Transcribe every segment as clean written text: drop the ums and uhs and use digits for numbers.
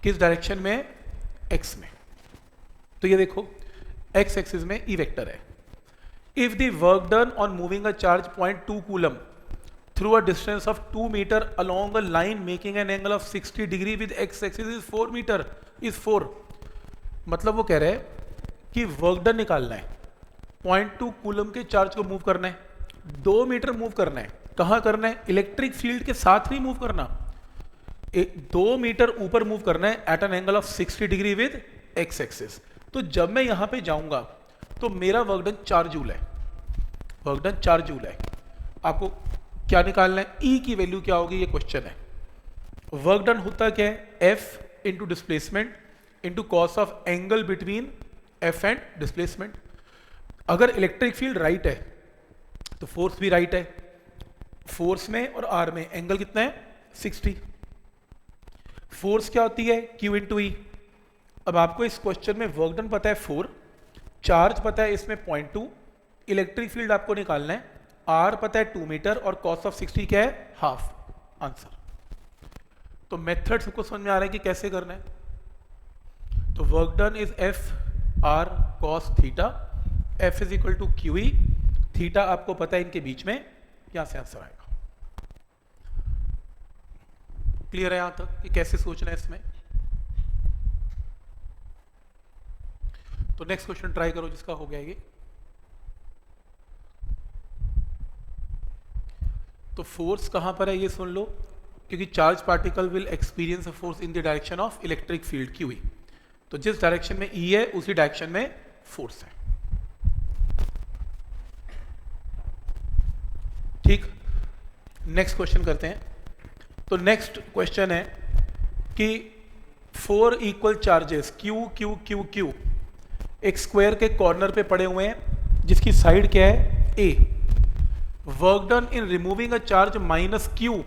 किस डायरेक्शन में? एक्स में। तो ये देखो एक्स एक्सिस में ई वेक्टर है। If the work done on moving a charge 0.2 coulomb through a distance of 2 metre along a line making an angle of 60 degree with x axis is 4 metre is 4। मतलब वो कह रहे हैं कि work done निकालना है, 0.2 coulomb के charge को मूव करना है, 2 मीटर मूव करना है। कहाँ करना है? इलेक्ट्रिक फील्ड के साथ नहीं मूव करना, 2 मीटर ऊपर मूव करना है at an angle of 60 degree with x axis. तो जब मैं यहां पे जाऊंगा तो मेरा वर्क डन 4 जूल है, वर्क डन 4 जूल है। आपको क्या निकालना है? ई की वैल्यू क्या होगी, ये क्वेश्चन है। वर्क डन होता क्या है? F into displacement into cos of angle between F and displacement. अगर इलेक्ट्रिक फील्ड राइट है तो फोर्स भी राइट है, फोर्स में और आर में एंगल कितना है? 60। फोर्स क्या होती है? Q इंटू ई। अब आपको इस क्वेश्चन में वर्क डन पता है 4, चार्ज पता है इसमें 0.2, इलेक्ट्रिक फील्ड आपको निकालना है, R पता है 2 मीटर और कॉस ऑफ 60 क्या है? हाफ। आंसर। तो मेथड सबको समझ में आ रहा है कि कैसे करना है। तो work done is F R cos theta, F is equal to Q E, theta आपको पता है इनके बीच में, यहां से आंसर आएगा। क्लियर है यहां तक कि कैसे सोचना है इसमें? तो नेक्स्ट क्वेश्चन ट्राई करो जिसका हो गया ये। तो फोर्स कहां पर है ये सुन लो, क्योंकि charge particle will experience a force in the direction of electric field Q E. तो जिस डायरेक्शन में ई है उसी डायरेक्शन में फोर्स है। ठीक, नेक्स्ट क्वेश्चन करते हैं। तो नेक्स्ट क्वेश्चन है कि 4 equal charges Q Q Q Q एक स्क्वायर के कॉर्नर पे पड़े हुए हैं जिसकी साइड क्या है? A। Work done in removing a charge -Q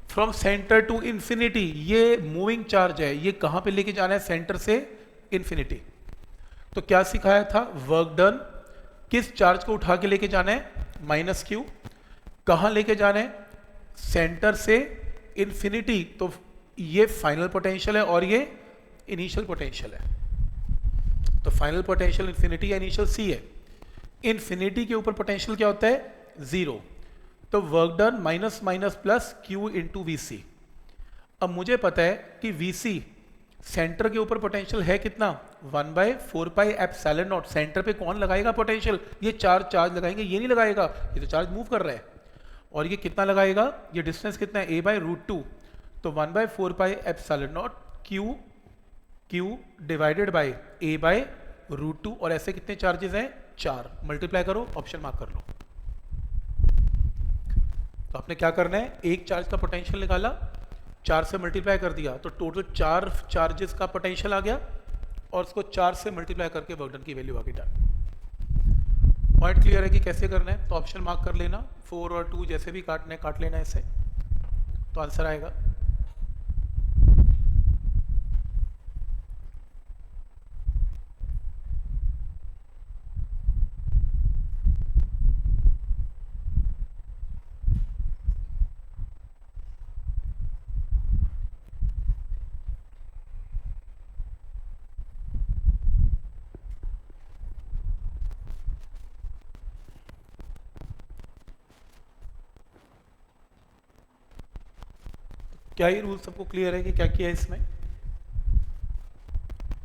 from centre to infinity. ये मूविंग चार्ज है, ये कहां पे लेके जाना है? सेंटर से इंफिनिटी। तो क्या सिखाया था? वर्क डन किस चार्ज को उठा के लेके जाना है? -Q। कहां लेके जाना है? सेंटर से इंफिनिटी। तो ये फाइनल पोटेंशियल है और ये इनिशियल पोटेंशियल है। तो फाइनल पोटेंशियल इंफिनिटी या इनिशियल सी है। इंफिनिटी के ऊपर पोटेंशियल क्या होता है? 0। तो work done minus minus plus Q into V C. अब मुझे पता है कि वी सी सेंटर के ऊपर पोटेंशियल है कितना? 1/4πε0। सेंटर पे कौन लगाएगा पोटेंशियल? ये चार्ज लगाएंगे, ये नहीं लगाएगा, ये तो चार्ज मूव कर रहा है। और ये कितना लगाएगा? ये डिस्टेंस कितना है? a/√2। तो 1/4πε0 Q डिवाइडेड बाय a/√2। और ऐसे कितने चार्जेस हैं? 4। मल्टीप्लाई करो, ऑप्शन मार्क कर लो। तो आपने क्या करना है? एक चार्ज का पोटेंशियल निकाला, 4 से मल्टीप्लाई कर दिया, तो टोटल 4 चार्जेस का पोटेंशियल आ गया और उसको 4 से मल्टीप्लाई करके वर्क डन की वैल्यू आ गई। डन। पॉइंट क्लियर है कि कैसे करना है? तो ऑप्शन मार्क कर लेना, 4 और 2 जैसे भी काटने काट लेना इसे, तो आंसर आएगा। क्या ये रूल सबको क्लियर है कि क्या किया है इसमें?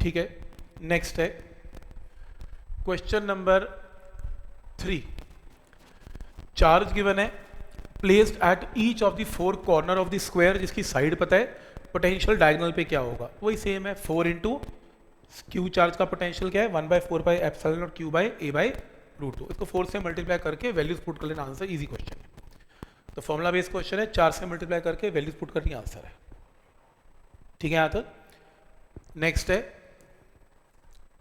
ठीक है, नेक्स्ट है क्वेश्चन नंबर 3। चार्ज गिवन है, placed at each of the 4 corner of the square, जिसकी साइड पता है, पोटेंशियल डायगोनल पे क्या होगा? वही सेम है, 4 इंटू क्यू चार्ज का पोटेंशियल क्या है? 1/4πε0 Q/a/√2। इसको 4 से मल्टीप्लाई करके वैल्यूज पुट कर लेना, आंसर। इजी क्वेश्चन है। तो फॉर्मुला बेस्ड क्वेश्चन है, 4 से मल्टीप्लाई करके वैल्यूज पुट करनी, आंसर है। ठीक है यहां तक? नेक्स्ट है,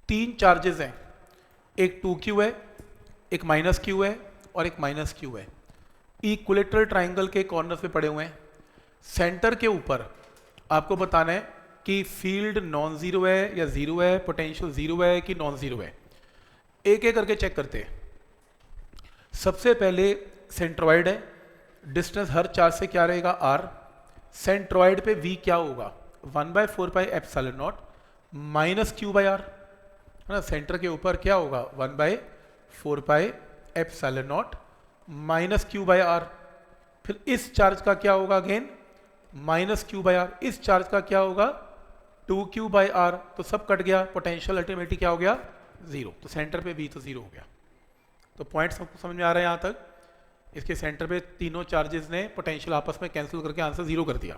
3 चार्जेस हैं, एक 2Q है, एक -Q है और एक -Q है। इक्विलेटरल ट्राइंगल के कॉर्नर्स पे पड़े हुए हैं। सेंटर के ऊपर आपको बताना है कि फील्ड नॉन जीरो है या जीरो है, पोटेंशियल जीरो है कि नॉन जीरो है। एक एक करके चेक करते हैं। सबसे पहले सेंट्रॉइड है, डिस्टेंस हर चार्ज से क्या रहेगा? R। सेंट्रॉइड पे V क्या होगा? 1/4πε0 माइनस क्यू बाई आर, है ना। सेंटर के ऊपर क्या होगा 1/4πε0 माइनस क्यू बाई आर। फिर इस चार्ज का क्या होगा again minus Q by R. इस चार्ज का क्या होगा 2q बाई आर। तो सब कट गया, पोटेंशियल अल्टीमेटली क्या हो गया 0। तो सेंटर पे v तो 0 हो गया। तो पॉइंट सबको समझ में आ रहा है यहाँ तक। इसके सेंटर पे तीनों चार्जेस ने पोटेंशियल आपस में कैंसिल करके आंसर 0 कर दिया।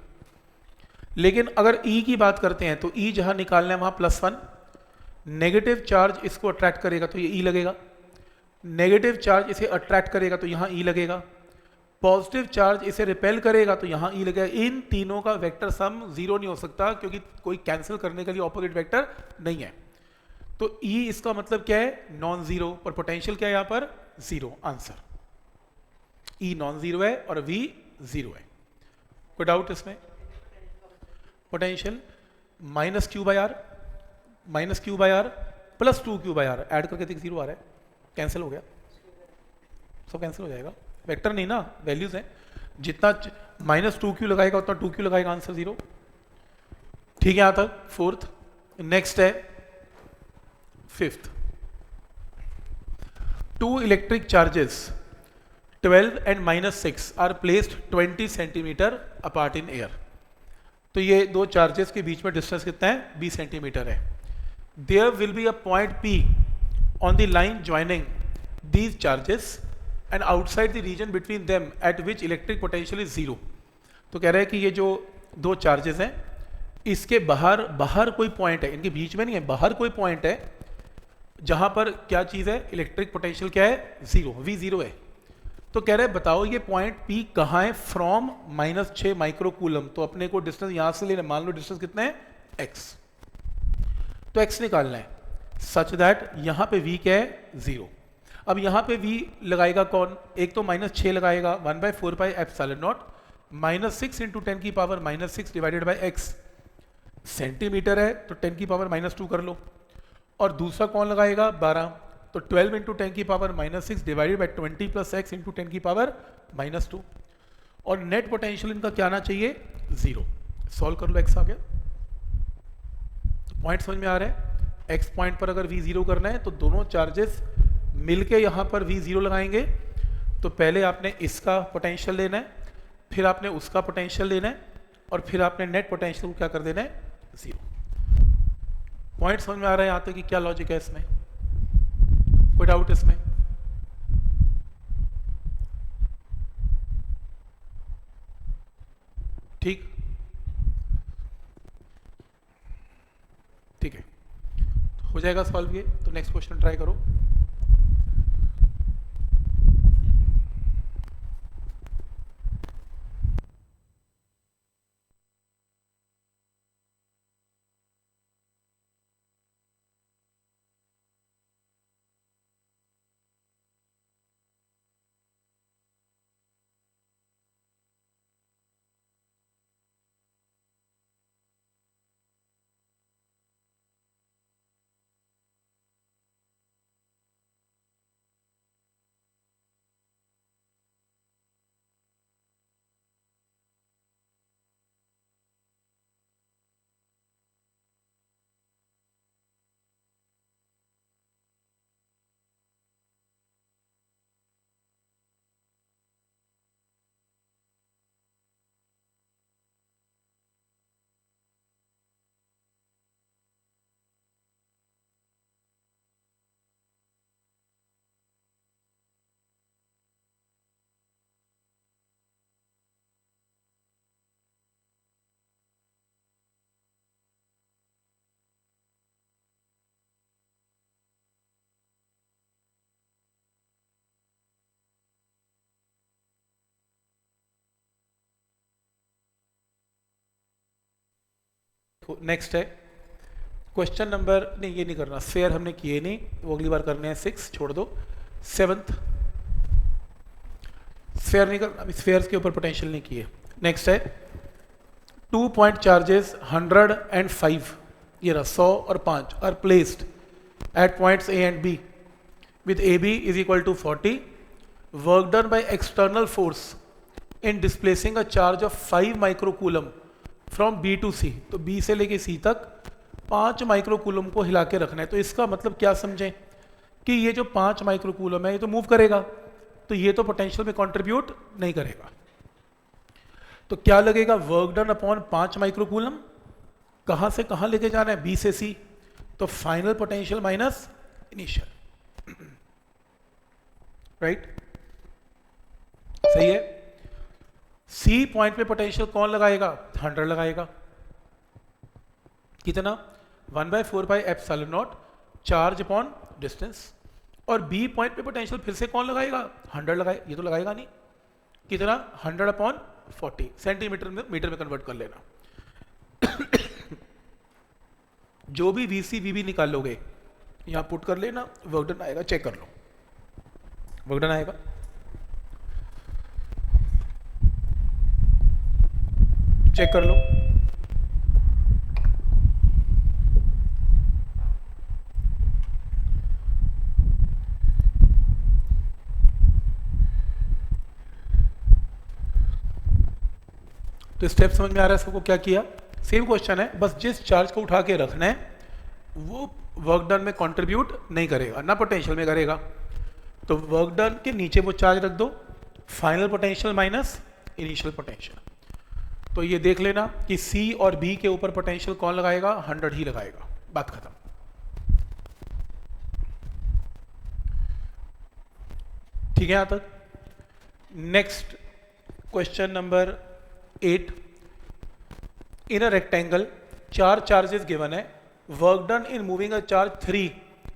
लेकिन अगर E की बात करते हैं तो E जहाँ निकालना है वहाँ +1, नेगेटिव चार्ज इसको अट्रैक्ट करेगा तो ये E लगेगा, नेगेटिव चार्ज इसे अट्रैक्ट करेगा तो यहाँ E लगेगा, पॉजिटिव चार्ज इसे रिपेल करेगा तो यहाँ E लगेगा। इन तीनों का वेक्टर सम 0 नहीं हो सकता क्योंकि कोई कैंसिल करने के लिए ऑपोजिट वेक्टर नहीं है। तो E इसका मतलब क्या है नॉन जीरो, और पोटेंशियल क्या है यहाँ पर 0। आंसर E नॉन जीरो है और V 0 है। कोई डाउट इसमें? Potential minus Q by R plus 2q by R add करके देख 0 आ रहा है, कैंसिल हो गया, सब कैंसिल हो जाएगा। वेक्टर नहीं ना, वैल्यूज हैं। जितना -2q लगाएगा उतना 2q लगाएगा, आंसर 0। ठीक है यहाँ तक फोर्थ। नेक्स्ट है fifth. 2 electric charges 12 and -6 are placed 20 centimetre apart in air. तो ये दो चार्जेस के बीच में डिस्टेंस कितना है 20 सेंटीमीटर है। There will be a point P on the line joining these charges and outside the region between them at which electric potential is 0। तो कह रहे हैं कि ये जो दो चार्जेस हैं इसके बाहर कोई पॉइंट है, इनके बीच में नहीं है, बाहर कोई पॉइंट है जहां पर क्या चीज़ है इलेक्ट्रिक पोटेंशियल क्या है 0, V 0 है। तो कह रहे हैं बताओ ये पॉइंट P कहाँ है फ्रॉम -6 माइक्रो कूलम। तो अपने को डिस्टेंस यहाँ से लेना, मान लो डिस्टेंस कितना है x, तो x निकालना है सच दैट यहाँ पे V क्या है 0। अब यहाँ पे V लगाएगा कौन, एक तो -6 लगाएगा 1/4πε0 -6 × 10 की power -6 divided by x। Centimetre है तो 10 की पावर -2 कर लो। और दूसरा कौन लगाएगा 12, तो 12 × 10 की पावर -6 डिवाइडेड बाई 20 + x × 10 की पावर -2। और नेट पोटेंशियल इनका क्या आना चाहिए 0। सॉल्व कर लो, x आ गया। पॉइंट समझ में आ रहा है। x पॉइंट पर अगर v 0 करना है तो दोनों चार्जेस मिलके यहाँ पर v 0 लगाएंगे। तो पहले आपने इसका पोटेंशियल लेना है, फिर आपने उसका पोटेंशियल लेना है, और फिर आपने नेट पोटेंशियल को क्या कर देना है 0। पॉइंट समझ में आ रहा है यहाँ तक कि क्या लॉजिक है इसमें? कोई डाउट इसमें? ठीक है, हो जाएगा सॉल्व ये। तो नेक्स्ट क्वेश्चन ट्राई करो। नेक्स्ट है क्वेश्चन नंबर, नहीं ये नहीं करना, स्फेयर हमने किए नहीं, वो अगली बार करने हैं। 6 छोड़ दो। 7th स्फेयर नहीं करना, अभी स्फेयर्स के ऊपर पोटेंशियल नहीं किए। नेक्स्ट है 2 पॉइंट चार्जेस 100 and 5, ये रहा 100 और 5 are placed at points A and B with AB is equal to 40, work done by external force in displacing a charge of 5 microcoulomb from B to C, तो B से लेके सी तक 5 microcoulomb को हिला के रखना है। तो इसका मतलब क्या समझें कि ये जो 5 माइक्रोकूलम है ये तो मूव करेगा, तो ये तो पोटेंशियल में कंट्रीब्यूट नहीं करेगा। तो क्या लगेगा, वर्क डन अपॉन 5 माइक्रोकूलम, कहां से कहां लेके जाना है, बी से सी, तो final potential minus initial, right, सही है। सी पॉइंट पे पोटेंशियल कौन लगाएगा, 100 लगाएगा, कितना, 1/4πε0 चार्ज अपॉन डिस्टेंस। और बी पॉइंट पे पोटेंशियल फिर से कौन लगाएगा, 100 लगाए, ये तो लगाएगा नहीं, कितना, 100/40, सेंटीमीटर में मीटर में कन्वर्ट कर लेना। जो भी वीसी वीबी निकाल लोगे यहां पुट कर लेना, वर्क डन आएगा, चेक कर लो, वर्क डन आएगा। चेक कर लो, तो स्टेप समझ में आ रहा है सबको, क्या किया, सेम क्वेश्चन है, बस जिस चार्ज को उठा के रखना है वो वर्क डन में कंट्रीब्यूट नहीं करेगा, ना पोटेंशियल में करेगा। तो वर्क डन के नीचे वो चार्ज रख दो, final potential minus initial potential. तो ये देख लेना कि सी और बी के ऊपर पोटेंशियल कौन लगाएगा, 100 ही लगाएगा, बात खत्म। ठीक है यहां तक। Next question number 8, in a rectangle 4 charges given है, work done in moving a charge 3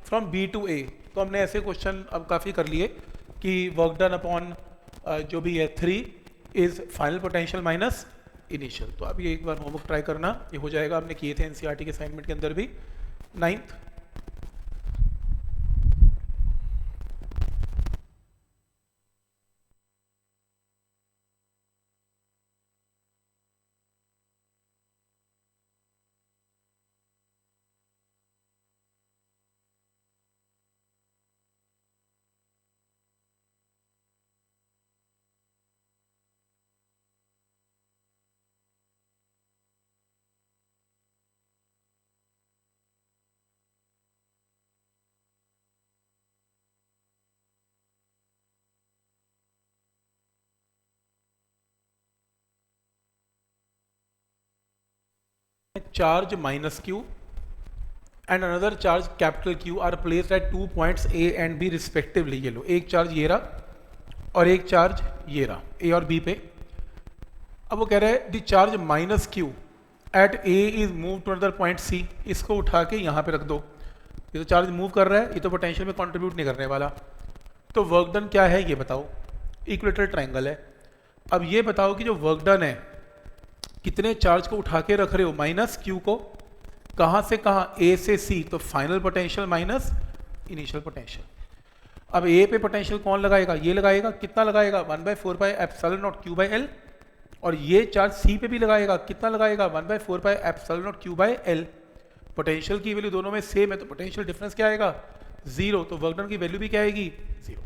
from B to A. तो हमने ऐसे क्वेश्चन अब काफ़ी कर लिए कि वर्क डन अपॉन जो भी है 3 is final potential minus initial. तो अब ये एक बार होमवर्क ट्राई करना, ये हो जाएगा, हमने किए थे एनसीईआरटी के असाइनमेंट के अंदर भी, 9th। Charge minus Q and another charge capital Q are placed at 2 points A and B respectively. ये लो, एक चार्ज ये रहा और एक चार्ज ये रहा, ए और बी पे। अब वो कह रहा है the charge minus Q at A is move to another point C. इसको उठा के यहाँ पे रख दो, ये तो चार्ज मूव कर रहा है, ये तो पोटेंशियल में कंट्रीब्यूट नहीं करने वाला। तो वर्क डन क्या है ये बताओ, इक्वेटर ट्रायंगल है। अब ये बताओ कि जो वर्क डन है कितने चार्ज को उठा के रख रहे हो, माइनस क्यू को, कहां से कहां, ए से सी, तो final potential minus initial potential. अब ए पे पोटेंशियल कौन लगाएगा, ये लगाएगा, कितना लगाएगा, 1/4πε0 Q/L। और ये चार्ज सी पे भी लगाएगा, कितना लगाएगा, 1/4πε0 Q/L। पोटेंशियल की वैल्यू दोनों में सेम है, तो पोटेंशियल डिफरेंस क्या आएगा, 0। तो वर्क डन की वैल्यू भी क्या आएगी, 0।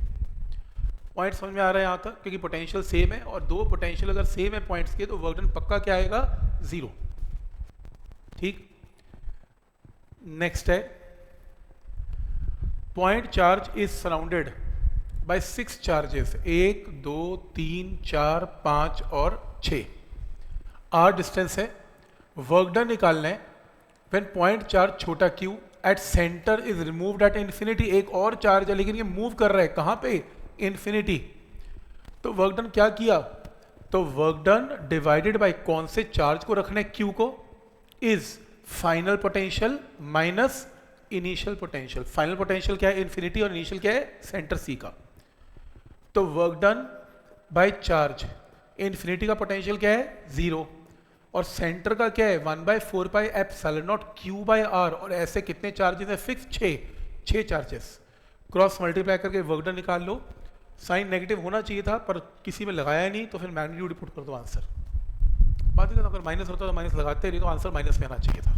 पॉइंट समझ में आ रहा है यहाँ तक, क्योंकि पोटेंशियल सेम है और दो पोटेंशियल अगर सेम है पॉइंट्स के, तो वर्क डन पक्का क्या आएगा, 0। ठीक, नेक्स्ट है, point charge is surrounded by 6 charges, 1 2 3 4 5 और 6, r डिस्टेंस है। वर्क डन निकालना है व्हेन पॉइंट चार्ज छोटा q at centre is removed at infinity. एक और चार्ज है लेकिन ये मूव कर रहा है कहां पे, इन्फिनिटी। तो वर्क डन क्या किया, तो वर्क डन डिवाइडेड बाय कौन से चार्ज को रखना है, q को, is final potential minus initial potential. Final potential क्या है, इन्फिनिटी, और इनिशियल क्या है, सेंटर सी का। तो work done by charge, infinity का पोटेंशियल क्या है, 0, और सेंटर का क्या है, 1/4πε0 Q/R। और ऐसे कितने चार्जेस है, फिक्स 6 चार्जेस। क्रॉस मल्टीप्लाई करके वर्क डन निकाल लो। साइन नेगेटिव होना चाहिए था पर किसी में लगाया नहीं, तो फिर मैग्नीट्यूड पुट कर दो आंसर। बात है, अगर माइनस होता तो माइनस लगाते, नहीं तो आंसर माइनस में आना चाहिए था।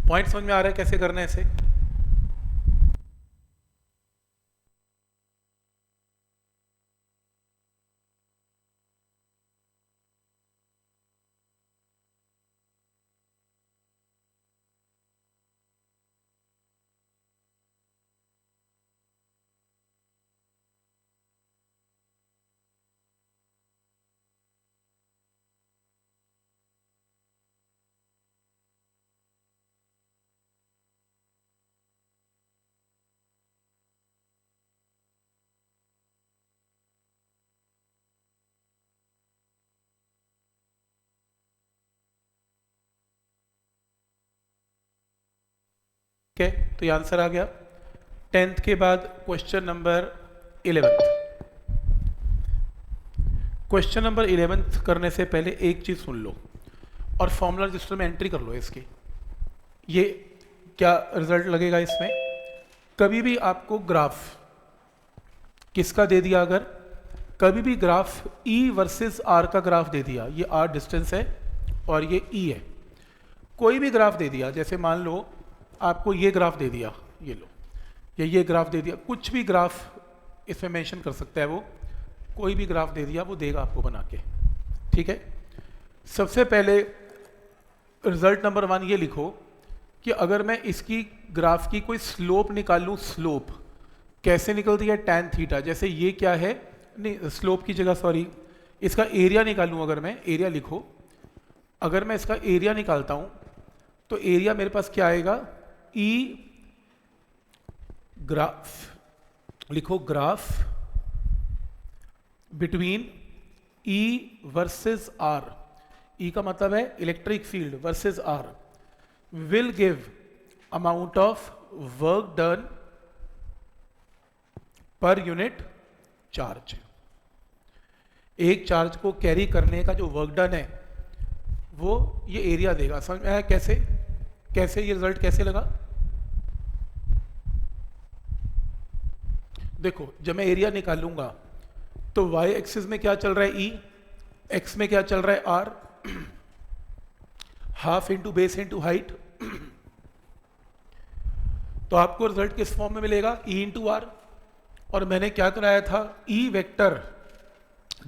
पॉइंट समझ में आ रहा है कैसे करना है इसे। है, तो ये आंसर आ गया। 10th के बाद question number 11th। Question number 11th करने से पहले एक चीज़ सुन लो और फॉर्मूला रजिस्टर में एंट्री कर लो इसकी। ये क्या रिजल्ट लगेगा इसमें, कभी भी आपको ग्राफ किसका दे दिया, अगर कभी भी ग्राफ E वर्सेस R का ग्राफ दे दिया, ये R डिस्टेंस है और ये E है, कोई भी ग्राफ दे दिया, जैसे मान लो आपको ये ग्राफ दे दिया, ये लो, ये ग्राफ दे दिया, कुछ भी ग्राफ इसमें मेंशन कर सकता है वो, कोई भी ग्राफ दे दिया वो देगा आपको बना के, ठीक है। सबसे पहले रिजल्ट नंबर 1 ये लिखो कि अगर मैं इसकी ग्राफ की कोई स्लोप निकालूं, स्लोप कैसे निकलती है, tan थीटा, जैसे ये क्या है, नहीं स्लोप की जगह सॉरी, इसका एरिया निकालूं, अगर मैं एरिया लिखो, अगर मैं इसका एरिया निकालता हूं तो एरिया मेरे पास क्या आएगा, E ग्राफ लिखो, graph between E versus R, E का मतलब है electric field versus R, will give amount of work done per unit charge। एक चार्ज को कैरी करने का जो वर्क डन है वो ये एरिया देगा। समझ में आया कैसे, कैसे ये रिजल्ट कैसे लगा? देखो जब मैं एरिया निकालूंगा तो y एक्सिस में क्या चल रहा है E, x में क्या चल रहा है R, half into base into height, तो आपको रिजल्ट किस फॉर्म में मिलेगा, E इंटू आर। और मैंने क्या कराया था, E vector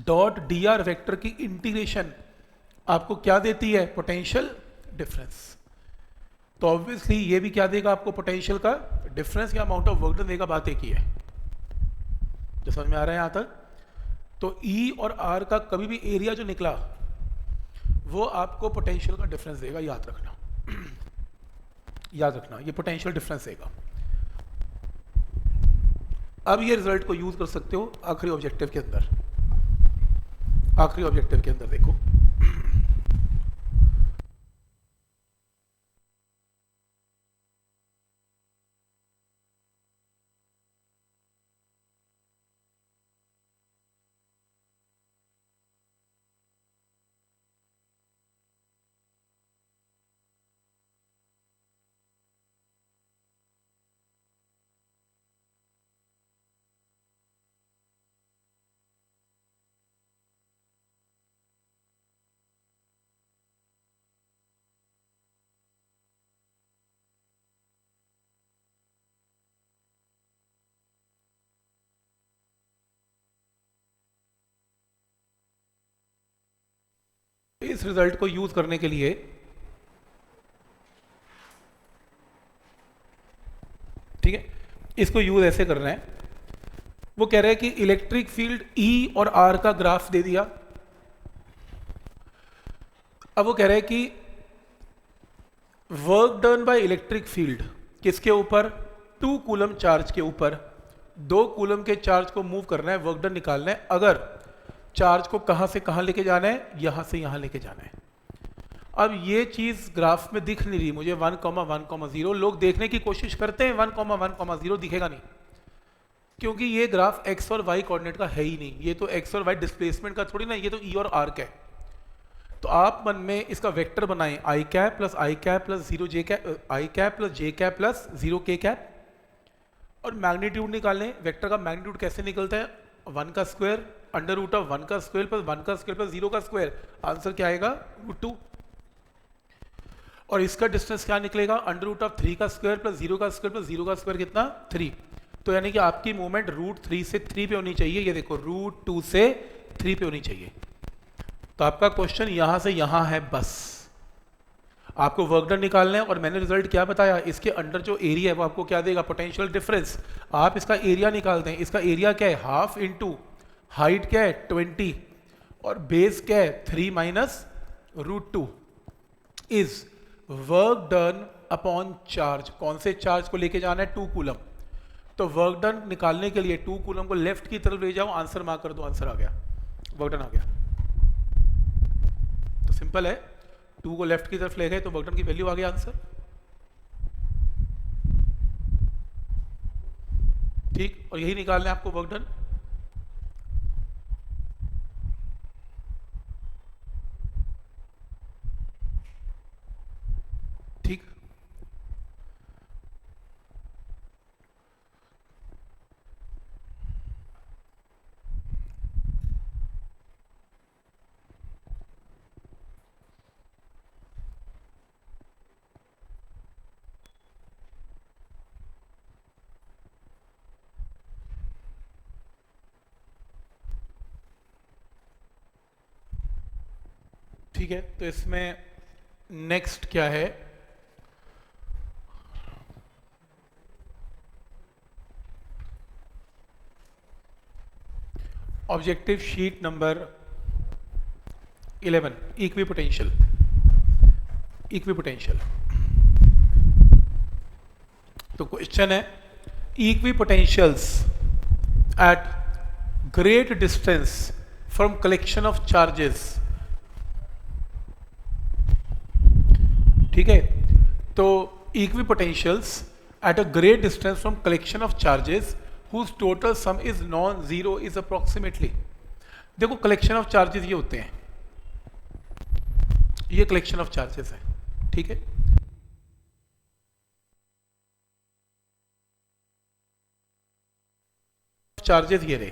dot D R vector की इंटीग्रेशन आपको क्या देती है, पोटेंशियल डिफरेंस। तो ऑब्वियसली ये भी क्या देगा आपको, पोटेंशियल का डिफरेंस या अमाउंट ऑफ वर्क डन देगा, बात एक ही है। जो समझ में आ रहा है यहां तक? तो E और R का कभी भी एरिया जो निकला वो आपको पोटेंशियल का डिफरेंस देगा, याद रखना, याद रखना, ये पोटेंशियल डिफरेंस देगा। अब ये रिजल्ट को यूज कर सकते हो आखिरी ऑब्जेक्टिव के अंदर, आखिरी ऑब्जेक्टिव के अंदर देखो, इस रिजल्ट को यूज करने के लिए ठीक है, इसको यूज ऐसे करना है। वो कह रहे हैं कि इलेक्ट्रिक फील्ड E और R का ग्राफ दे दिया। अब वो कह रहे हैं कि work done by electric field किसके ऊपर, 2 कूलम चार्ज के ऊपर, 2 कूलम के चार्ज को मूव करना है, वर्क डन निकालना है। अगर चार्ज को कहां से कहां लेके जाना है, यहां से यहां लेके जाना है। अब ये चीज ग्राफ में दिख नहीं रही मुझे, 1,1,0 लोग देखने की कोशिश करते हैं, 1,1,0 दिखेगा नहीं, क्योंकि ये ग्राफ x और y कोऑर्डिनेट का है ही नहीं, ये तो x और y डिस्प्लेसमेंट का थोड़ी ना, ये तो E और R का है। तो आप मन में इसका वेक्टर बनाएं, i cap plus i cap plus 0 j cap, i cap plus j cap plus 0 k cap, और मैग्नीट्यूड निकालें। वेक्टर का मैग्नीट्यूड कैसे निकलता है, 1 का स्क्वायर अंडर रूट ऑफ 1 का स्क्वायर प्लस 1 का स्क्वायर प्लस 0 का स्क्वायर, आंसर क्या आएगा, √2। और इसका डिस्टेंस क्या निकलेगा, अंडर रूट ऑफ 3 का स्क्वायर प्लस 0 का स्क्वायर प्लस 0 का स्क्वायर कितना, 3। तो यानी कि आपकी मूवमेंट √3 से 3 पे होनी चाहिए, ये देखो √2 से 3 पे होनी चाहिए। तो आपका क्वेश्चन यहां से यहां है, बस आपको वर्क डन निकालना है। और मैंने रिजल्ट क्या बताया, इसके अंडर जो एरिया है वो आपको क्या देगा, पोटेंशियल डिफरेंस। आप इसका एरिया निकालते हैं, इसका एरिया क्या है, हाफ इंटू हाइट क्या है 20 और बेस क्या है 3 minus √2 is work done upon charge. कौन से चार्ज को लेके जाना है, 2 कूलम। तो वर्क डन निकालने के लिए 2 कूलम को लेफ्ट की तरफ ले जाओ, आंसर मार्क कर दो, आंसर आ गया, वर्क डन आ गया। तो सिंपल है, 2 को लेफ्ट की तरफ ले गए तो वर्क डन की वैल्यू आ गया, आंसर। ठीक, और यही निकालना है आपको वर्क डन। ठीक, ठीक है। तो इसमें नेक्स्ट क्या है, objective sheet number 11, equipotential. Equipotential, तो क्वेश्चन है equipotentials at great distance from collection of charges. ठीक है, तो equipotentials at a great distance from collection of charges whose total sum is non zero is approximately. देखो collection of charges ये होते हैं, ये कलेक्शन ऑफ चार्जेस है, ठीक है। चार्जेस ये रहे,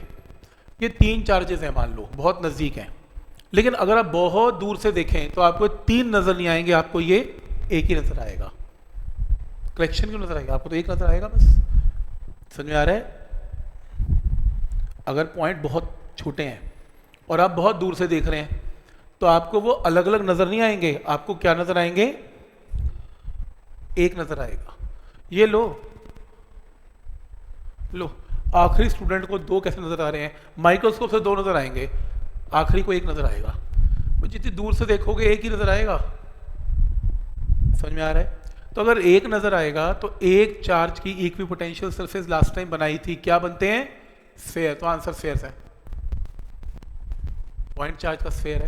ये 3 चार्जेस हैं मान लो, बहुत नजदीक हैं, लेकिन अगर आप बहुत दूर से देखें तो आपको 3 नजर नहीं आएंगे, आपको ये एक ही नजर आएगा। कलेक्शन क्यों नजर आएगा आपको, तो एक नजर आएगा बस। समझ में आ रहा है? अगर पॉइंट बहुत छोटे हैं और आप बहुत दूर से देख रहे हैं तो आपको वो अलग अलग नजर नहीं आएंगे, आपको क्या नजर आएंगे, एक नजर आएगा। ये लो, लो आखिरी स्टूडेंट को 2 कैसे नजर आ रहे हैं, माइक्रोस्कोप से 2 नजर आएंगे, आखिरी को 1 नजर आएगा। तो जितनी दूर से देखोगे एक ही नजर आएगा। समझ में आ रहा है? तो अगर एक नजर आएगा तो एक चार्ज की इक्विपोटेंशियल सरफेस लास्ट टाइम बनाई थी, क्या बनते हैं, स्फेयर। तो आंसर स्फेयर है, पॉइंट चार्ज का स्फेयर है,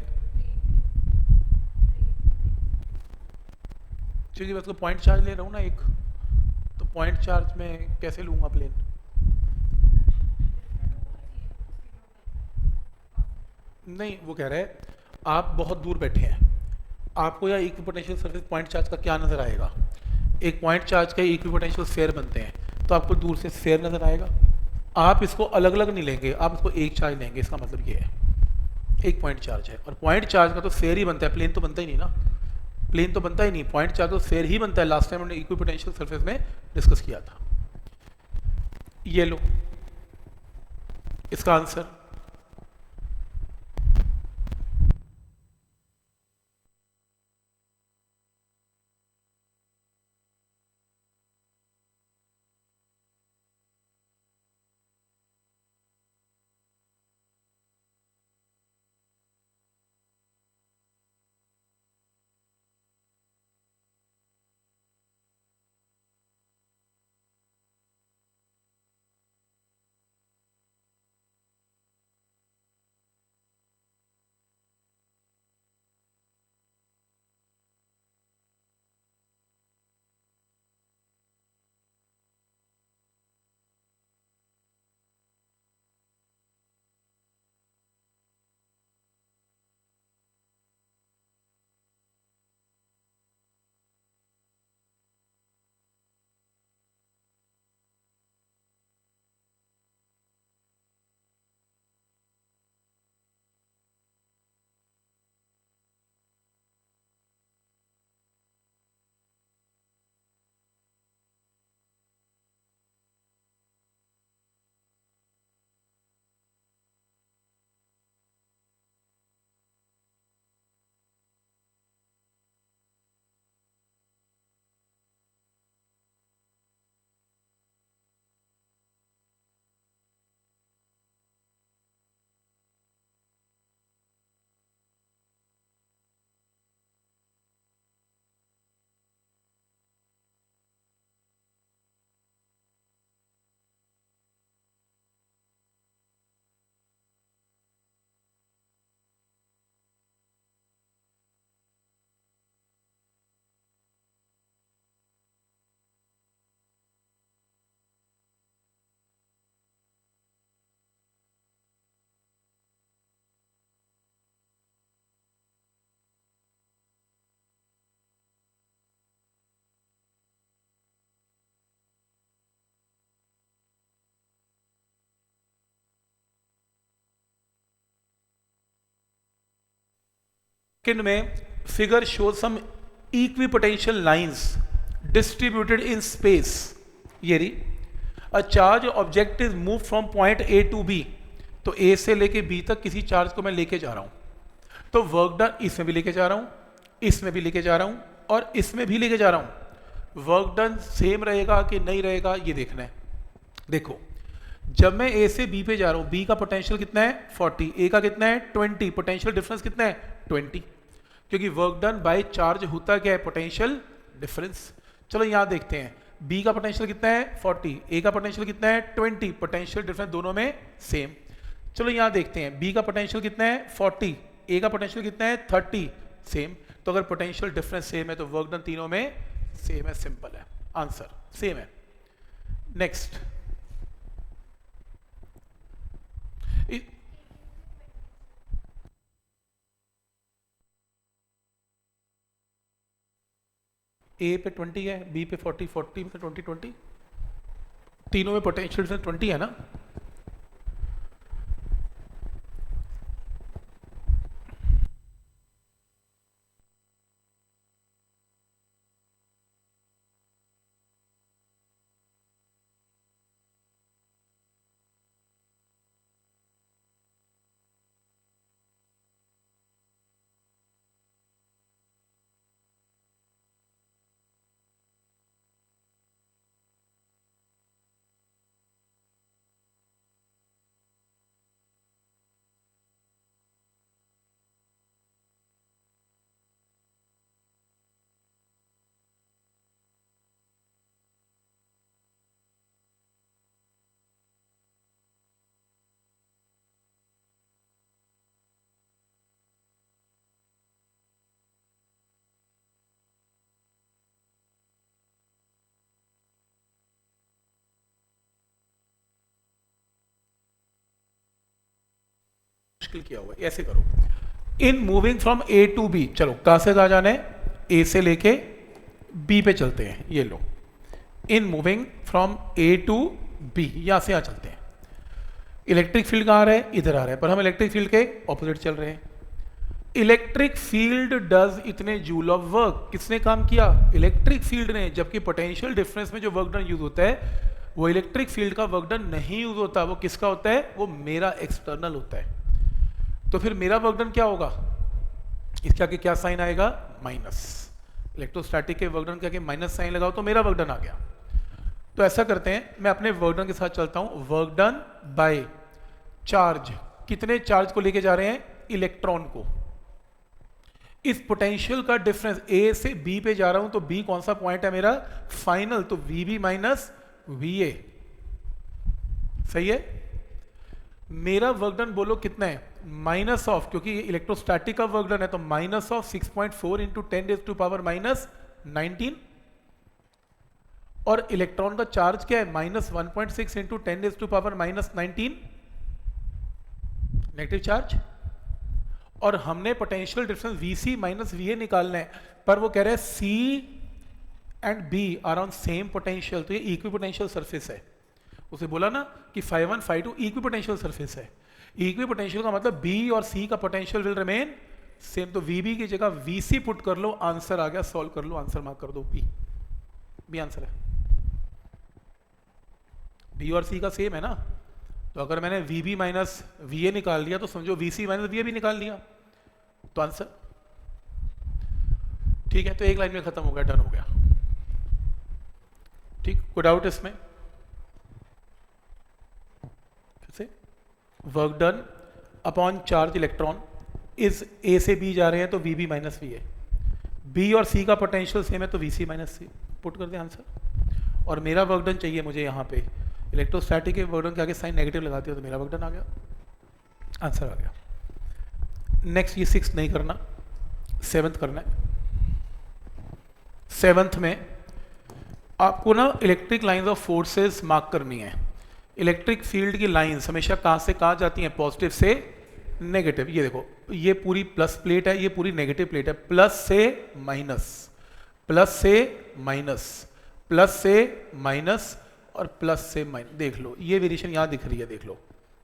क्योंकि मैं उसको पॉइंट चार्ज ले रहा हूं ना एक, तो पॉइंट चार्ज में कैसे लूंगा प्लेन। नहीं, वो कह रहा है आप बहुत दूर बैठे हैं, आपको या इक्विपोटेंशियल सरफेस पॉइंट चार्ज का क्या नजर आएगा, एक पॉइंट चार्ज का इक्विपोटेंशियल स्फेयर बनते हैं, तो आपको दूर से स्फेयर नजर आएगा। आप इसको अलग अलग नहीं लेंगे, आप इसको एक चार्ज लेंगे, इसका मतलब ये है एक पॉइंट चार्ज है, और पॉइंट चार्ज का तो स्फेयर ही बनता है, प्लेन तो बनता ही नहीं ना, प्लेन तो बनता ही नहीं, पॉइंट चार्ज तो स्फेयर ही बनता है। लास्ट टाइम हमने इक्विपोटेंशियल सरफेस में डिस्कस किया था। ये लो इसका आंसर, किन में figure show some equipotential lines distributed in space, ये रही, a charge object is move from point A to B, तो ए से लेके बी तक किसी चार्ज को मैं लेके जा रहा हूं, तो वर्क डन इसमें भी लेके जा रहा हूं, इसमें भी लेके जा रहा हूं और इसमें भी लेके जा रहा हूं, वर्क डन सेम रहेगा कि नहीं रहेगा ये देखना है। देखो जब मैं ए से बी पे जा रहा हूं, बी का पोटेंशियल कितना है 40, ए का कितना है 20, पोटेंशियल डिफरेंस कितना है 20, क्योंकि वर्क डन बाय चार्ज होता क्या है पोटेंशियल डिफरेंस। चलो यहां देखते हैं, बी का पोटेंशियल कितना है 40, ए का पोटेंशियल कितना है 20, पोटेंशियल डिफरेंस दोनों में सेम। चलो यहां देखते हैं, बी का पोटेंशियल कितना है 40, ए का पोटेंशियल कितना है 30, सेम। तो अगर पोटेंशियल डिफरेंस सेम है तो वर्क डन तीनों में सेम है, सिंपल है, आंसर सेम है। नेक्स्ट, ए पे 20 है, बी पे 40, 40 में 20, 20, तीनों में पोटेंशियल डिफरेंस 20 है ना। मुश्किल किया हुआ है, ऐसे करो, in moving from A to B, चलो कहां से कहा जाना है, ए से लेके बी पे चलते हैं, ये लो, in moving from A to B, यहां से यहां चलते हैं। इलेक्ट्रिक फील्ड कहां आ रहा है, इधर आ रहा है, पर हम इलेक्ट्रिक फील्ड के ऑपोजिट चल रहे हैं। इलेक्ट्रिक फील्ड डज इतने जूल ऑफ वर्क, किसने काम किया, इलेक्ट्रिक फील्ड ने, जबकि पोटेंशियल डिफरेंस में जो वर्क डन यूज होता है वो इलेक्ट्रिक फील्ड का वर्क डन नहीं यूज होता, वो किसका होता है, वो मेरा एक्सटर्नल होता है। तो फिर मेरा वर्क डन क्या होगा, इसके आगे क्या साइन आएगा, माइनस, इलेक्ट्रोस्टैटिक के वर्क डन के आगे माइनस साइन लगाओ तो मेरा वर्क डन आ गया। तो ऐसा करते हैं, मैं अपने वर्क डन के साथ चलता हूं, वर्क डन बाय चार्ज, कितने चार्ज को लेके जा रहे हैं, इलेक्ट्रॉन को। इस पोटेंशियल का डिफरेंस, ए से बी पे जा रहा हूं तो बी कौन सा पॉइंट है मेरा, फाइनल, तो V B minus V A, सही है। मेरा वर्क डन बोलो कितना है, माइनस ऑफ, क्योंकि ये इलेक्ट्रोस्टैटिक का वर्क डन है तो माइनस ऑफ 6.4 इंटू 10⁻⁻19, और इलेक्ट्रॉन का चार्ज क्या है, -1.6 इंटू 10⁻⁻19, नेगेटिव चार्ज। और हमने potential difference Vc minus Va निकालना है, पर वो कह रहे हैं C and B are on same potential, तो ये इक्विपोटेंशियल सरफेस है। उसे बोला ना कि φ1 φ2 इक्विपोटेंशियल सरफेस है, इक्विपोटेंशियल का मतलब B और C का पोटेंशियल विल रिमेन सेम, तो VB की जगह Vc पुट कर लो, आंसर आ गया, सॉल्व कर लो, आंसर मार्क कर दो, बी आंसर है। B और C का सेम है ना, तो अगर मैंने VB माइनस VA निकाल लिया तो समझो VC माइनस VA भी निकाल लिया, तो आंसर ठीक है। तो एक लाइन में खत्म हो गया, डन हो गया, ठीक, कोई डाउट इसमें, कैसे, work done upon charge electron, इस ए से बी जा रहे हैं तो VB माइनस VA, बी और सी का पोटेंशियल सेम है तो VC माइनस C, पुट कर दे आंसर। और मेरा वर्क डन चाहिए मुझे यहाँ पे, इलेक्ट्रोस्टैटिक के वर्क डन के आगे साइन नेगेटिव लगाती हो तो मेरा वर्क डन आ गया, आंसर आ गया। नेक्स्ट, ये 6 नहीं करना, 7th करना है। 7th में आपको ना electric lines of forces mark करनी है। इलेक्ट्रिक फील्ड की लाइंस हमेशा कहाँ से कहाँ जाती हैं, पॉजिटिव से नेगेटिव। ये देखो, ये पूरी प्लस प्लेट है, ये पूरी नेगेटिव प्लेट है, प्लस से माइनस, प्लस से माइनस, प्लस से माइनस और प्लस से माइनस। देख लो ये वेरिएशन यहाँ दिख रही है, देख लो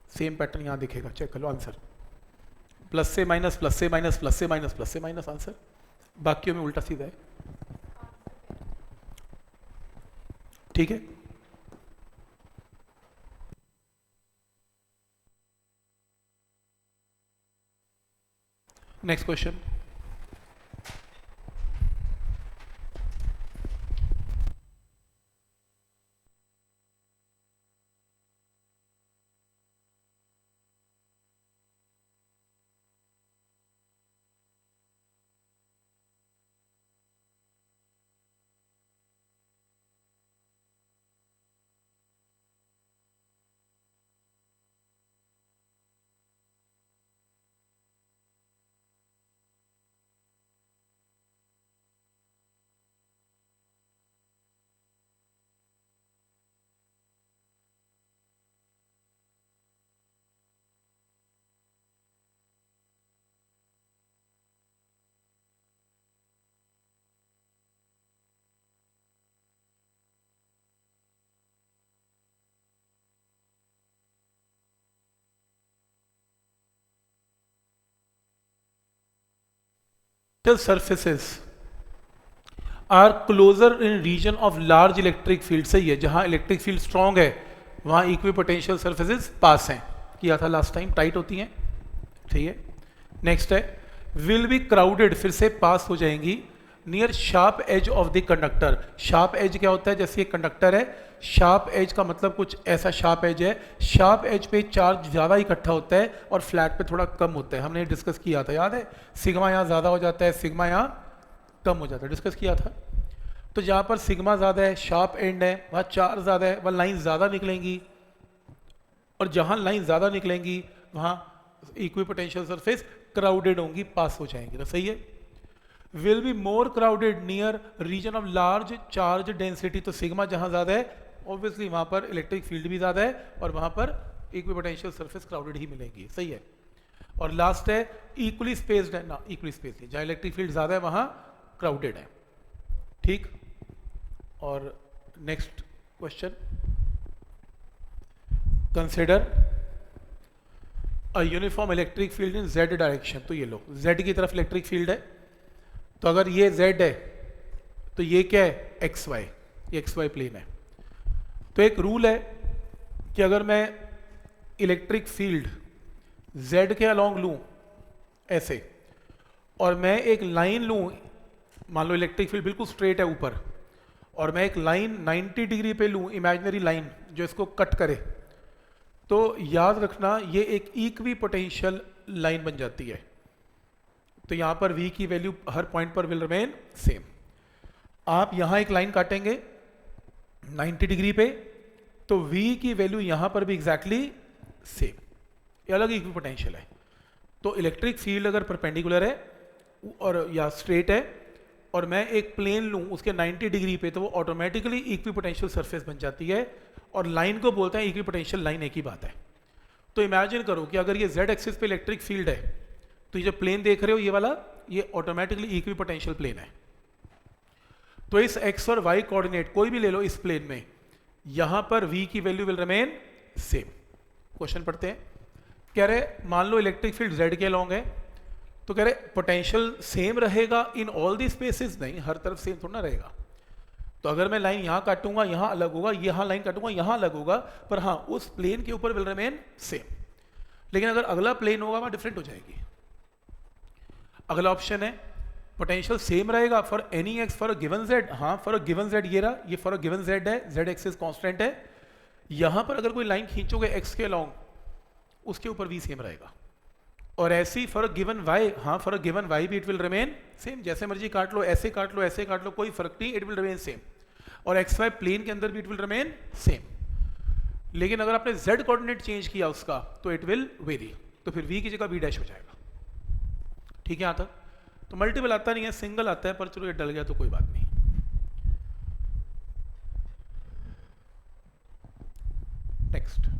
सेम पैटर्न यहाँ दिखेगा, चेक कर लो आंसर। प्लस से माइनस, प्लस से माइनस, प्लस से माइनस, प्लस से माइनस आंसर, बाकियों में उल्टा सीधा है। ठीक है, next question. Surfaces are closer in region of large electric field, सही है, जहां इलेक्ट्रिक फील्ड स्ट्रांग है वहां इक्वी पोटेंशियल सरफेसेस पास हैं, किया था लास्ट टाइम, टाइट होती हैं। ठीक है, नेक्स्ट है विल बी क्राउडेड, फिर से पास हो जाएंगी, near sharp edge of the conductor. Sharp edge क्या होता है, जैसे ये कंडक्टर है, शार्प एज का मतलब कुछ ऐसा शार्प एज है, शार्प एज पे चार्ज ज़्यादा इकट्ठा होता है और फ्लैट पे थोड़ा कम होता है, हमने डिस्कस किया था, याद है, सिग्मा यहाँ ज़्यादा हो जाता है, सिग्मा यहाँ कम हो जाता है, डिस्कस किया था। तो जहाँ पर सिग्मा ज़्यादा है, शार्प एंड है, वहाँ चार्ज ज़्यादा है, वहाँ लाइन ज़्यादा निकलेंगी, और जहाँ लाइन ज़्यादा निकलेंगी वहाँ इक्वी पोटेंशियल सरफेस क्राउडेड होंगी, पास हो जाएंगी, तो सही है। Will be more crowded near region of large charge density, तो सिग्मा जहां ज्यादा है ऑब्वियसली वहां पर इलेक्ट्रिक फील्ड भी ज्यादा है और वहां पर इक्विपोटेंशियल सरफेस क्राउडेड ही मिलेंगी, सही है। और लास्ट है इक्वली स्पेस्ड है ना, इक्वली स्पेस्ड है, जहां इलेक्ट्रिक फील्ड ज्यादा है वहां क्राउडेड है। ठीक, और next question, consider a uniform electric field in Z direction, तो ये लो जेड की तरफ इलेक्ट्रिक फील्ड है, तो अगर ये z है तो ये क्या है xy, ये xy प्लेन है। तो एक रूल है कि अगर मैं इलेक्ट्रिक फील्ड z के अलोंग लूं ऐसे, और मैं एक लाइन लूं, मान लो इलेक्ट्रिक फील्ड बिल्कुल स्ट्रेट है ऊपर, और मैं एक लाइन 90 डिग्री पे लूं, इमेजिनरी लाइन जो इसको कट करे, तो याद रखना ये एक इक्वी पोटेंशियल लाइन बन जाती है। तो यहां पर v की वैल्यू हर पॉइंट पर विल रिमेन सेम। आप यहां एक लाइन काटेंगे 90 डिग्री पे, तो v की वैल्यू यहां पर भी एग्जैक्टली सेम, ये अलग इक्वी पोटेंशियल है। तो इलेक्ट्रिक फील्ड अगर परपेंडिकुलर है और या स्ट्रेट है, और मैं एक प्लेन लूं उसके 90 डिग्री पे, तो वो ऑटोमेटिकली इक्वी पोटेंशियल सरफेस बन जाती है, और लाइन को बोलते हैं इक्वी पोटेंशियल लाइन, एक ही बात है। तो इमेजिन करो कि अगर ये z एक्सिस पे इलेक्ट्रिक फील्ड है, तो ये जो प्लेन देख रहे हो ये वाला, ये ऑटोमेटिकली इक्वी पोटेंशियल प्लेन है। तो इस x और y कोऑर्डिनेट कोई भी ले लो इस प्लेन में, यहां पर v की value will remain same. Question पढ़ते हैं, कह रहे मान लो इलेक्ट्रिक फील्ड z के अलोंग है, तो कह रहे पोटेंशियल सेम रहेगा इन ऑल दी स्पेसेस, नहीं, हर तरफ सेम थोड़ा ना रहेगा। तो अगर मैं लाइन यहां काटूंगा यहां अलग होगा, यहां लाइन काटूंगा यहां अलग होगा, पर हाँ उस प्लेन के ऊपर विल रिमेन सेम। लेकिन अगर अगला प्लेन होगा वहां डिफरेंट हो जाएगी। अगला ऑप्शन है पोटेंशियल सेम रहेगा for any x for a given Z, हाँ फॉर अ गिवन जेड, ये रहा, ये फॉर अ गिवन जेड है, जेड एक्सिस कांस्टेंट है, यहां पर अगर कोई लाइन खींचोगे एक्स के अलोंग उसके ऊपर भी सेम रहेगा। और ऐसे ही फॉर अ गिवन वाई, हाँ फॉर अ गिवन वाई भी इट विल रिमेन सेम, जैसे मर्जी काट लो, ऐसे काट लो, ऐसे काट लो, कोई फर्क नहीं, इट विल रिमेन सेम। और एक्स वाई प्लेन के अंदर भी इट विल रिमेन सेम। लेकिन अगर आपने जेड कोऑर्डिनेट चेंज किया उसका तो इट विल वेरी, तो फिर वी की जगह वी डैश हो जाएगा। ठीक है, यहां तक तो मल्टीपल आता नहीं है, सिंगल आता है, पर चलो ये डल गया तो कोई बात नहीं। नेक्स्ट,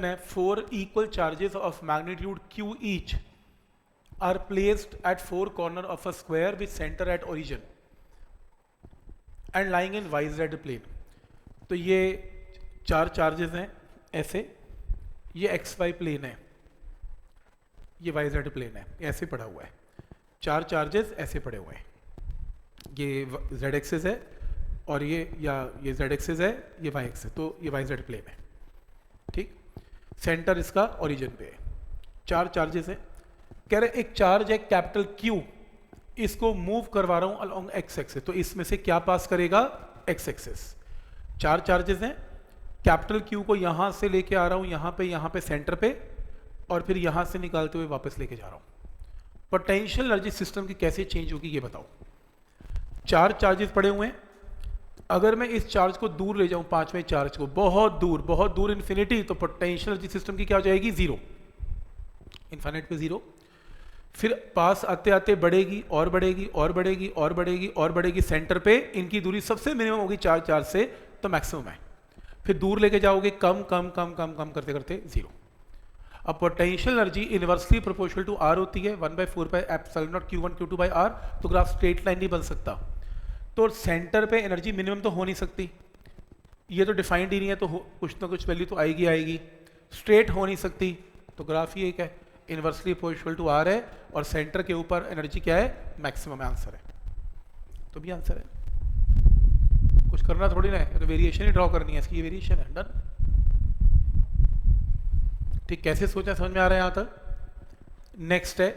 है 4 equal charges of magnitude q each are placed at 4 corner of a square with center at origin and lying in yz plane. तो ये 4 चार्जेस हैं ऐसे, ये एक्स वाई प्लेन है, ये वाई जेड प्लेन है, ये ऐसे पड़ा हुआ है, 4 चार्जेस ऐसे पड़े हुए हैं, ये जेड एक्सिस है और ये जेड एक्सिस है, ये वाई एक्सिस, तो ये वाई जेड प्लेन है, ठीक। सेंटर इसका ओरिजिन पे है, 4 चार्जेस हैं। कह रहे एक चार्ज है कैपिटल क्यू, इसको मूव करवा रहा हूं अलोंग एक्स एक्सिस, तो इसमें से क्या पास करेगा, एक्स एक्सिस। 4 चार्जेस हैं, कैपिटल क्यू को यहां से लेके आ रहा हूं यहाँ पे सेंटर पे, और फिर यहां से निकालते हुए वापस लेके जा रहा हूं। पोटेंशियल एनर्जी सिस्टम की कैसे चेंज होगी ये बताओ। 4 चार्जेस पड़े हुए हैं, अगर मैं इस चार्ज को दूर ले जाऊं, 5वें चार्ज को बहुत दूर इन्फिनिटी, तो पोटेंशियल एनर्जी सिस्टम की क्या हो जाएगी, 0, इन्फिनिट पे 0। फिर पास आते आते बढ़ेगी और बढ़ेगी और बढ़ेगी और बढ़ेगी और बढ़ेगी, सेंटर पे इनकी दूरी सबसे मिनिमम होगी 4 चार्ज से, तो मैक्सिमम है। फिर दूर लेके जाओगे, कम कम कम कम कम करते करते 0। अब potential energy inversely proportional to R होती है, 1/4 pi epsilon naught q1 q2 by R, तो ग्राफ स्ट्रेट लाइन नहीं बन सकता, तो सेंटर पे एनर्जी मिनिमम तो हो नहीं सकती, ये तो डिफाइंड ही नहीं है, तो कुछ ना कुछ वैल्यू तो आएगी, स्ट्रेट हो नहीं सकती, तो ग्राफ ही एक है, इनवर्सली प्रोपोर्शनल टू आर है, और सेंटर के ऊपर एनर्जी क्या है, मैक्सिमम आंसर है, तो भी आंसर है। कुछ करना थोड़ी ना है, तो वेरिएशन ही ड्रॉ करनी है, इसकी ये वेरिएशन है, डन। ठीक, कैसे सोचा, समझ में आ रहा है यहां तक। नेक्स्ट है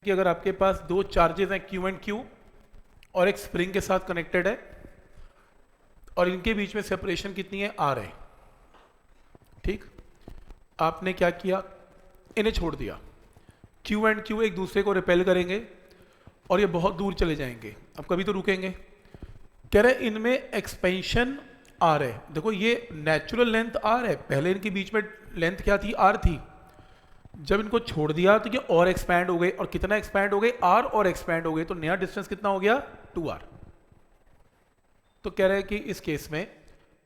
कि अगर आपके पास 2 चार्जेस हैं Q एंड Q और एक स्प्रिंग के साथ कनेक्टेड है, और इनके बीच में सेपरेशन कितनी है, R है, ठीक। आपने क्या किया, इन्हें छोड़ दिया, Q एंड Q एक दूसरे को रिपेल करेंगे और ये बहुत दूर चले जाएंगे, अब कभी तो रुकेंगे। कह रहे इनमें एक्सपेंशन R है, देखो ये नेचुरल लेंथ R है, पहले इनके बीच में लेंथ क्या थी, R थी, जब इनको छोड़ दिया तो ये और एक्सपैंड हो गए, और कितना एक्सपैंड हो गए, R और एक्सपैंड हो गए, तो नया डिस्टेंस कितना हो गया, 2R। तो कह रहे हैं कि इस केस में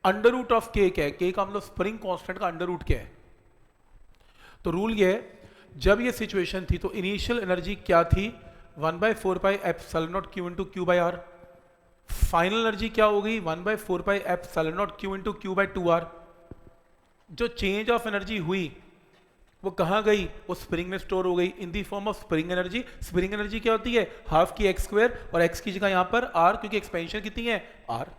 अंडर रूट ऑफ K क्या है, K का मतलब स्प्रिंग कांस्टेंट का अंडर रूट क्या है। तो रूल ये है, जब ये सिचुएशन थी तो इनिशियल एनर्जी क्या थी, 1/4 pi epsilon naught Q into Q by R, final energy क्या हो गई, 1/4 pi epsilon naught Q into Q by 2R। जो चेंज ऑफ एनर्जी हुई वो कहाँ गई, वो स्प्रिंग में स्टोर हो गई in the form of spring energy. Spring energy क्या होती है, हाफ की एक्स स्क्वायर, और एक्स की जगह यहाँ पर आर, क्योंकि एक्सपेंशन कितनी है, आर।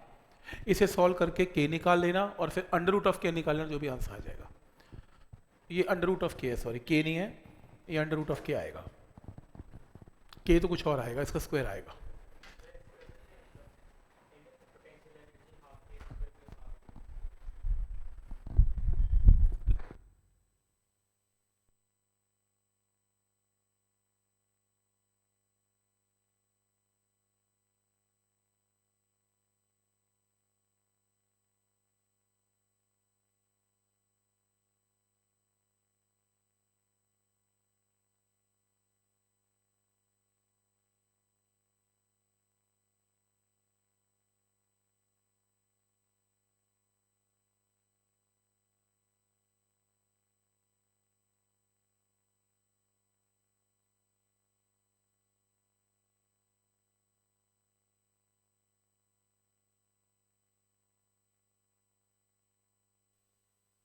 इसे सॉल्व करके के निकाल लेना, और फिर अंडर रूट ऑफ के निकालना, जो भी आंसर आ जाएगा। ये अंडर रूट ऑफ के है, सॉरी के नहीं है, ये अंडर रूट ऑफ के आएगा। के तो कुछ और आएगा, इसका स्क्वायर आएगा।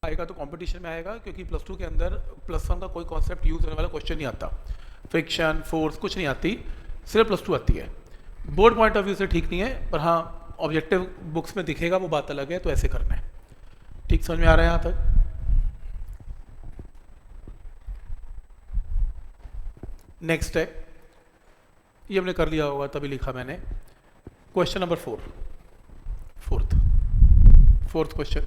आएगा तो कंपटीशन में आएगा, क्योंकि प्लस टू के अंदर प्लस वन का कोई कॉन्सेप्ट यूज होने वाला क्वेश्चन नहीं आता, फ्रिक्शन फोर्स कुछ नहीं आती, सिर्फ प्लस टू आती है। बोर्ड पॉइंट ऑफ व्यू से ठीक नहीं है, पर हाँ ऑब्जेक्टिव बुक्स में दिखेगा वो बात अलग है, तो ऐसे करना है। ठीक समझ में आ रहा है यहाँ तक? नेक्स्ट है, ये हमने कर लिया होगा तभी लिखा मैंने, question number 4, fourth question.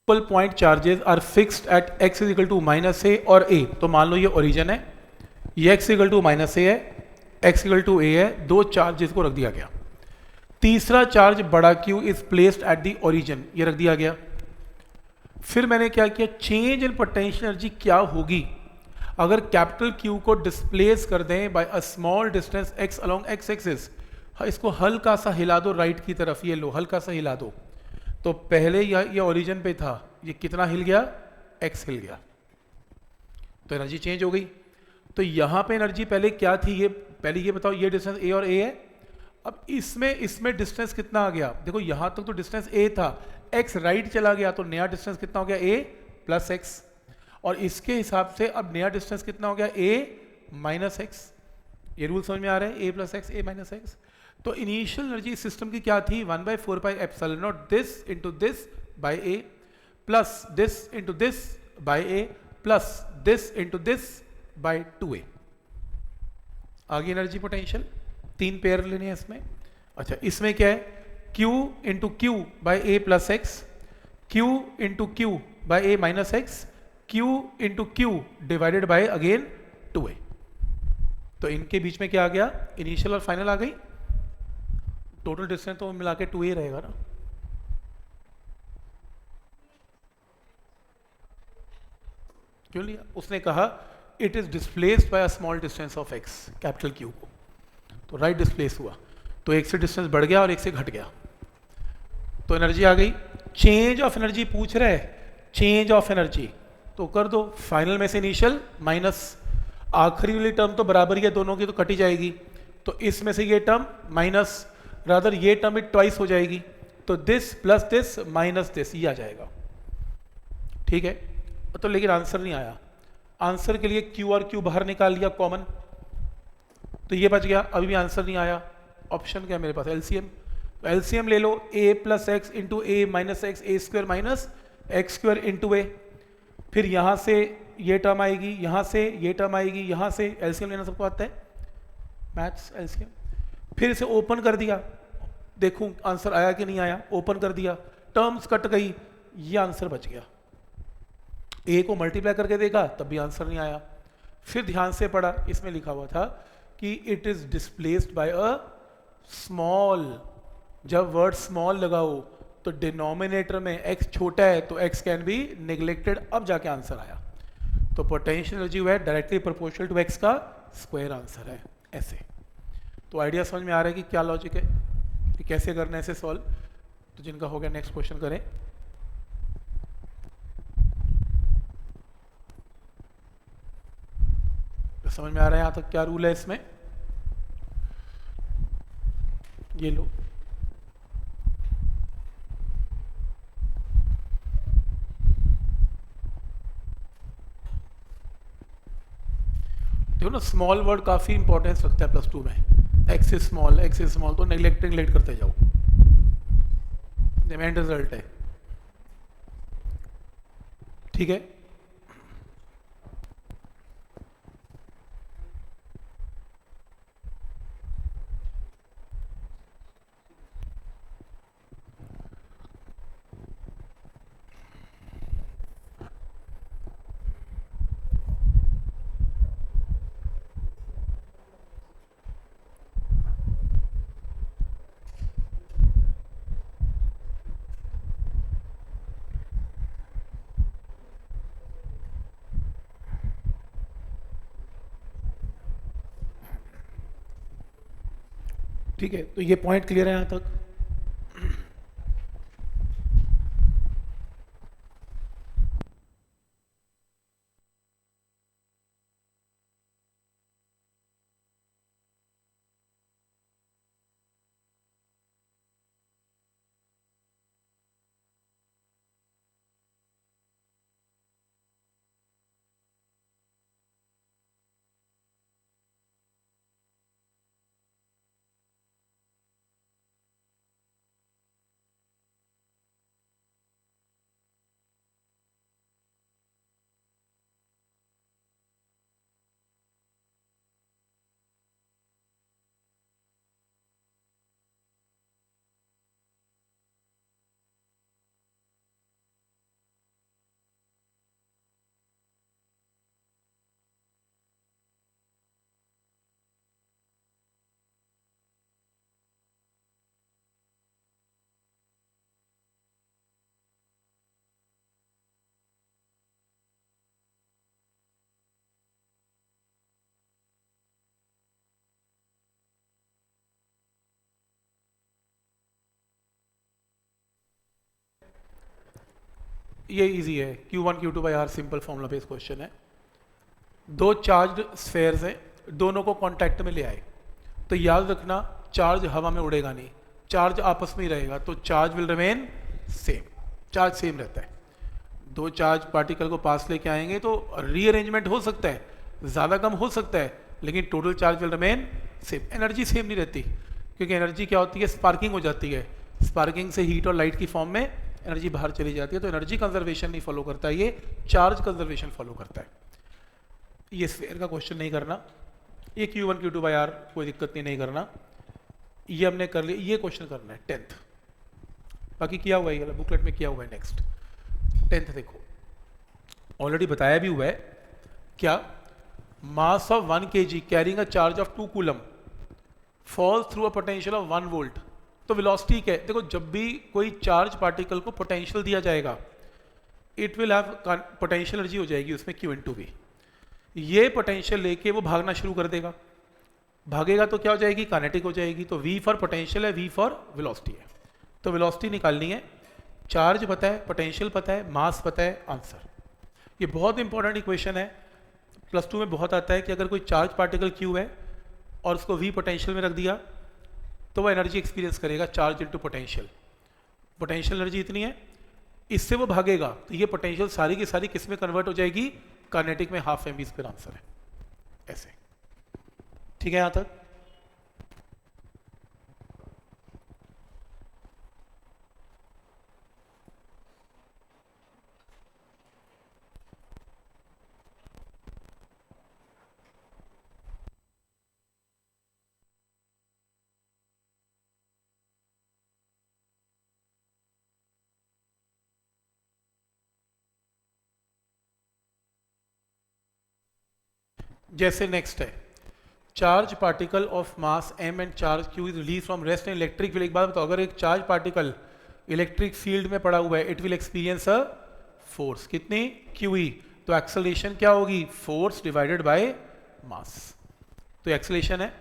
Point charges are fixed at x is equal to minus A और a। तो मान लो ये ओरिजिन है, ये x इक्वल टू माइनस ए है, x इक्वल टू a है, दो चार्जेस को रख दिया गया। तीसरा चार्ज बड़ा Q is placed at the origin, ये रख दिया गया। फिर मैंने क्या किया, चेंज इन पोटेंशियल एनर्जी क्या होगी अगर कैपिटल Q को डिस्प्लेस कर दें by a small distance x along x axis. इसको हल्का सा हिला दो राइट की तरफ, ये लो हल्का सा हिला दो, तो पहले ये ओरिजिन पे था, ये कितना हिल गया, x हिल गया, तो एनर्जी चेंज हो गई। तो यहाँ पे एनर्जी पहले क्या थी, ये पहले ये बताओ, ये डिस्टेंस a और a है। अब इसमें डिस्टेंस कितना आ गया, देखो यहाँ तक तो डिस्टेंस a था, x राइट चला गया, तो नया डिस्टेंस कितना हो गया, a प्लस एक्स, और इसके हिसाब से अब नया डिस्टेंस कितना हो गया, a माइनस एक्स। ये रूल समझ में आ रहा है, a plus x, a minus x. तो इनिशियल एनर्जी सिस्टम की क्या थी, 1/4πε0 this into this by A plus this into this by A plus this into this by 2a। आगे एनर्जी पोटेंशियल, तीन पेयर लेने हैं इसमें। अच्छा, इसमें क्या है, q into Q by A plus x, q into Q by A minus x, q into Q divided by again 2a। तो इनके बीच में क्या आ गया, इनिशियल और फाइनल आ गई। टोटल डिस्टेंस तो मिला के 2a रहेगा ना। क्यों लिया, उसने कहा it is displaced by a small distance of x, capital Q को, तो राइट डिस्प्लेस हुआ, तो एक से डिस्टेंस बढ़ गया और एक से घट गया, तो एनर्जी आ गई। चेंज ऑफ एनर्जी पूछ रहे हैं, चेंज ऑफ एनर्जी तो कर दो, फाइनल में से इनिशियल माइनस आखिरी वाली टर्म तो बराबर ही है दोनों की, तो कटी जाएगी, तो इसमें से ये टर्म माइनस, रादर ये टर्म इट ट्वाइस हो जाएगी, तो this plus this minus this, ये आ जाएगा। ठीक है, तो लेकिन आंसर नहीं आया। आंसर के लिए Q और Q बाहर निकाल लिया कॉमन, तो ये बच गया, अभी भी आंसर नहीं आया। ऑप्शन क्या है मेरे पास, एलसीएम। एलसीएम ले लो, a plus x into A minus x, A square minus x square into A, फिर यहाँ से ये टर्म आएगी, यहाँ से ये टर्म आएगी, यहाँ से एलसीएम लेना सबको आता है, मैथ्स एलसीएम। फिर इसे ओपन कर दिया, देखूं आंसर आया कि नहीं आया, ओपन कर दिया, टर्म्स कट गई, ये आंसर बच गया। ए को मल्टीप्लाई करके देखा तब भी आंसर नहीं आया। फिर ध्यान से पढ़ा, इसमें लिखा हुआ था कि it is displaced by a small. जब वर्ड स्मॉल लगाओ तो डिनोमिनेटर में x छोटा है तो x कैन बी नेग्लेक्टेड, अब जाके आंसर आया। तो पोटेंशियल एनर्जी है डायरेक्टली प्रोपोर्शनल टू x का स्क्वायर आंसर है ऐसे। तो आइडिया समझ में आ रहा है कि क्या लॉजिक है कि कैसे करना है इसे सॉल्व। तो जिनका हो गया नेक्स्ट क्वेश्चन करें। तो समझ में आ रहा है यहां तक क्या रूल है इसमें। ये लो, देखो ना स्मॉल वर्ड काफी इंपॉर्टेंस रखता है प्लस टू में। एक्स इज स्मॉल तो नेग्लेक्ट करते जाओ, एंड रिजल्ट है। ठीक है, ठीक है, तो ये पॉइंट क्लियर है यहां तक। ये इजी है, Q1 Q2 by R simple formula based question है। दो चार्ज स्फेयर्स हैं, दोनों को कांटेक्ट में ले आए तो याद रखना चार्ज हवा में उड़ेगा नहीं, चार्ज आपस में ही रहेगा, तो charge will remain same, charge same रहता है। दो चार्ज पार्टिकल को पास लेके आएंगे तो रीअरेंजमेंट हो सकता है, ज़्यादा कम हो सकता है, लेकिन total charge will remain same. Energy same नहीं रहती, क्योंकि एनर्जी क्या होती है, स्पार्किंग हो जाती है। स्पार्किंग से हीट और लाइट की फॉर्म में एनर्जी बाहर चली जाती है, तो एनर्जी कंजर्वेशन नहीं फॉलो करता है, ये चार्ज कंजर्वेशन फॉलो करता है। ये स्फीयर का क्वेश्चन नहीं करना, ये Q1 Q2 बाई आर कोई दिक्कत नहीं करना, ये हमने कर लिया। ये क्वेश्चन करना है 10th, बाकी किया हुआ है बुकलेट में किया हुआ है। नेक्स्ट 10th देखो, ऑलरेडी बताया भी हुआ है क्या, mass of 1 kg carrying a charge of 2 coulomb falls through a potential of 1 volt. तो वेलोसिटी क्या है, देखो जब भी कोई चार्ज पार्टिकल को पोटेंशियल दिया जाएगा, it will have potential energy हो जाएगी उसमें Q इंटू वी। ये पोटेंशियल लेके वो भागना शुरू कर देगा, भागेगा तो क्या हो जाएगी, काइनेटिक हो जाएगी। तो V फॉर पोटेंशियल है, V फॉर वेलोसिटी है। तो वेलोसिटी निकालनी है, चार्ज पता है, पोटेंशियल पता है, मास पता है, आंसर। ये बहुत इंपॉर्टेंट इक्वेशन है, प्लस टू में बहुत आता है कि अगर कोई चार्ज पार्टिकल Q है और उसको V पोटेंशियल में रख दिया तो वो एनर्जी एक्सपीरियंस करेगा, charge into potential. Potential energy इतनी है, इससे वो भागेगा तो ये पोटेंशियल सारी की सारी किस में कन्वर्ट हो जाएगी, काइनेटिक में, हाफ mv स्क्वायर आंसर है ऐसे। ठीक है यहां तक। जैसे नेक्स्ट है, charge particle of mass m and charge q is release from rest in electric field. एक बात बताओ, अगर एक चार्ज पार्टिकल इलेक्ट्रिक फील्ड में पड़ा हुआ है, it will experience a force, कितनी, QE। तो एक्सेलरेशन क्या होगी, फोर्स डिवाइडेड बाय मास। तो एक्सेलरेशन है,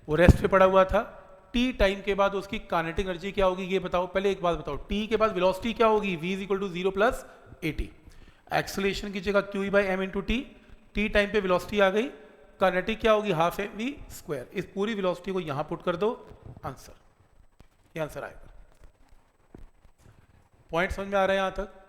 वो रेस्ट पे पड़ा हुआ था, t टाइम के बाद उसकी काइनेटिक एनर्जी क्या होगी ये बताओ। पहले एक बात बताओ, t के बाद वेलोसिटी क्या होगी, v is equal to 0 plus at। Acceleration की जगह QE by m into T, T time पे वेलोसिटी आ गई, काइनेटिक क्या होगी, हाफ एम वी स्क्वायर। इस पूरी वेलोसिटी को यहां पुट कर दो, आंसर, ये आंसर आएगा। पॉइंट समझ में आ रहा है यहां तक?